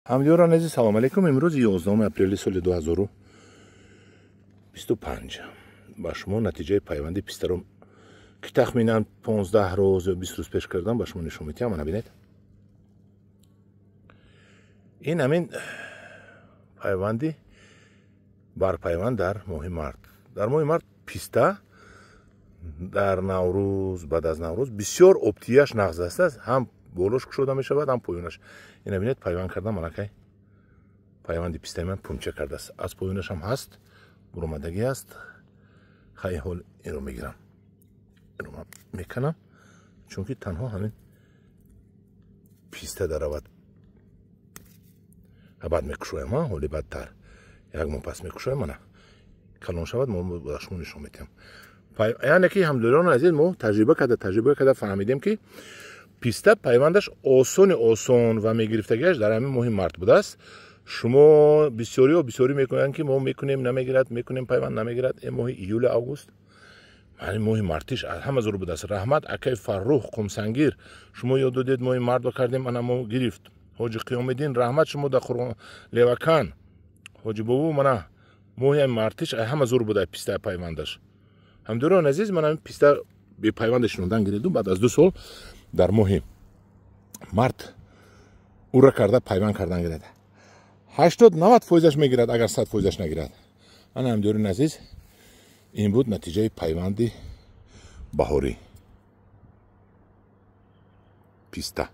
همدیاران عزیز سلام علیکم. امروز 11 اپریل سال 2025 با شما نتیجه پیوند پیستا رو که تخمینا 15 روز یا 20 روز پیش کردم با شما نشون میدم. ببینید این همین پیوندی بر پیوند در ماه مارت. در ماه مارت پیستا در نوروز بعد از نوروز بسیار ابتیاش نقض است. هم بولوش شده می شود هم پایونش. این ببینید پیوند کردم مالکای پیوندی پیستای من پونچه کرده است. از پایونش هم هست برومدگی است. خیلی حال این رو میگیرم این رو میکنم چون که تنها همین پیستا در رود و بعد میکشویم ها حالی بدتر یک مون پس میکشویم نه کلون شود ما برشمون نشون میتیم. یعنی که همدلان عزیز ما تجربه کرده فهمیدیم که پیستا پیوندش آسون و میگرفتگیش در همین ماه مارت بوده است. شما بسیاری میکنن که ما میکنیم نمیگیرد میکنیم پیوند نمیگیرد. این ماه ایول آگوست یعنی ماه مارتیش همه زور بوده است. رحمت اکای فرخ قمسنگیر شما یاد دادید ماه مارت رو کردیم انا ما گرفت. حاج قیام الدین رحمت شما در خرم لیوکان حاج بابو منا ماه مارتیش همه زور بوده پیستا پیوندش. همدلان عزیز من پیستا به پیوندش نوندن گرفتم بعد از 2 سال در ماه مارت او را کرده پیوند کردن گرفته 80-90% میگیرد اگر 100% نگیرد. انا همدلان عزیز این بود نتیجه پیوندی بهاری پیستا.